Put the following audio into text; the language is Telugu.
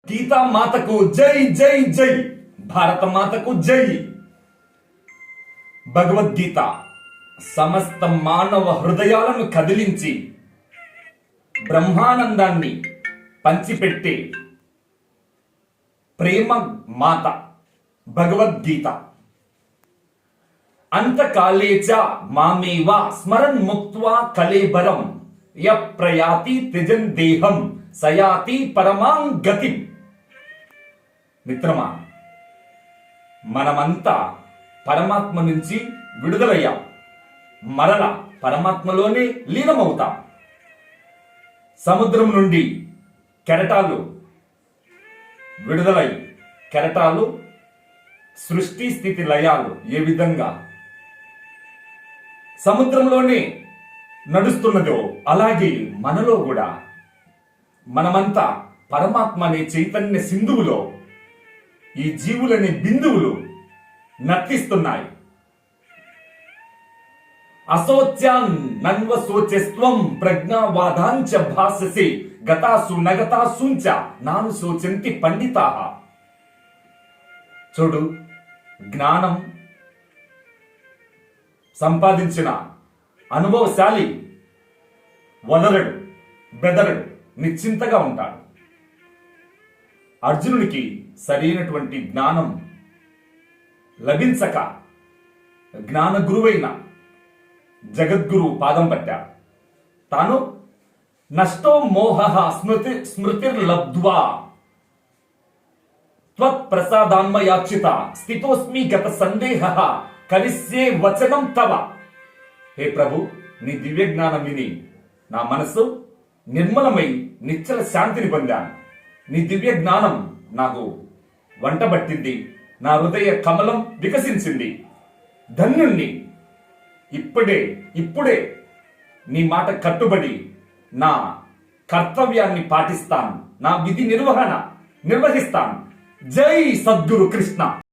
గీతా మాతకు జై జై జై. భారత మాతకు జై. భగవద్గీత సమస్త మానవ హృదయాలను కదిలించి బ్రహ్మానందాన్ని పంచిపెట్టే ప్రేమ మాత భగవద్గీత. అంతకాలేచ మామేవ స్మరన్ ముక్త్వా కలేబరం య ప్రయాతి త్యజన్ దేహం సయాతి పరమాం గతిం. మిత్రమా, మనమంతా పరమాత్మ నుంచి విడుదలయ్యాం, మరల పరమాత్మలోనే లీనమవుతాం. సముద్రం నుండి కెరటాలు విడుదలై కెరటాలు సృష్టి స్థితి లయాలు ఏ విధంగా సముద్రంలోనే నడుస్తున్నదో అలాగే మనలో కూడా మనమంతా పరమాత్మ అనే చైతన్య సింధువులో ఈ జీవులనే బిందువులు నర్తిస్తున్నాయి. అశోచ్యాన్ నన్వశోచస్త్వం ప్రజ్ఞావాదాంచ భాససే గతాసు నగతాసుంచ నాను శోచంతి పండితాః. చూడు, జ్ఞానం సంపాదించిన అనుభవశాలి వదలడు, బెదరడు, నిశ్చింతగా ఉంటాడు. అర్జునుడికి సరైనటువంటి జ్ఞానం లభించక జ్ఞాన గురువైన జగద్గురు పాదం పట్టాడు. తాను నష్టో మోహ స్మృతిర్లబ్ధ్వా త్వత్ప్రసాదాన్మయాచ్యుత స్థితోస్మి గత సందేహ కరిస్యే వచనం తవ. హే ప్రభు, నీ దివ్య జ్ఞానం విని నా మనసు నిర్మలమై నిశ్చల శాంతిని పొందాను. నీ దివ్య జ్ఞానం నాకు వంటబట్టింది, నా హృదయ కమలం వికసించింది. ధన్యుణ్ణి. ఇప్పుడే నీ మాట కట్టుబడి నా కర్తవ్యాన్ని పాటిస్తాను, నా విధి నిర్వహిస్తాను. జై సద్గురు కృష్ణ.